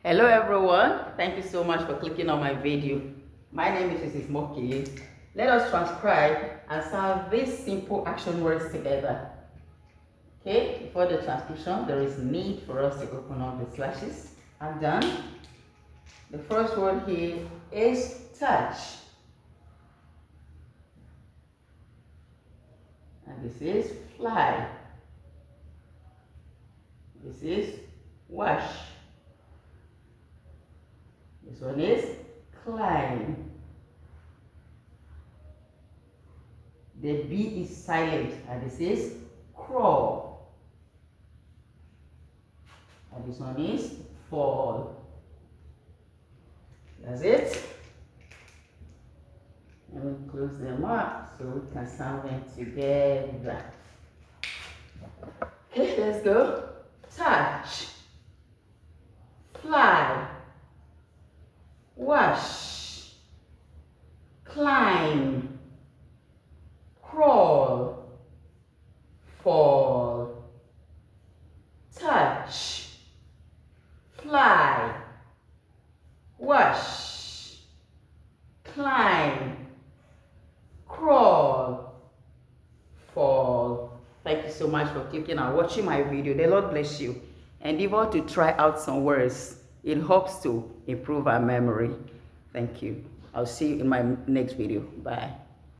Hello everyone, thank you so much for clicking on my video. My name is Mrs. Moki. Let us transcribe and solve these simple action words together. Okay, before the transcription, there is need for us to open up the slashes. I'm done. The first word here is touch. And this is fly. This is wash. This one is climb. The B is silent, and this is crawl. And this one is fall. That's it. Let me close them up so we can sound them together. Okay, let's go. Touch, fly, wash, climb, crawl, fall. Touch, fly, wash, climb, crawl, fall. Thank you so much for clicking and watching my video. The Lord bless you. Endeavor to try out some words. It helps to improve our memory. Thank you. I'll see you in my next video. Bye.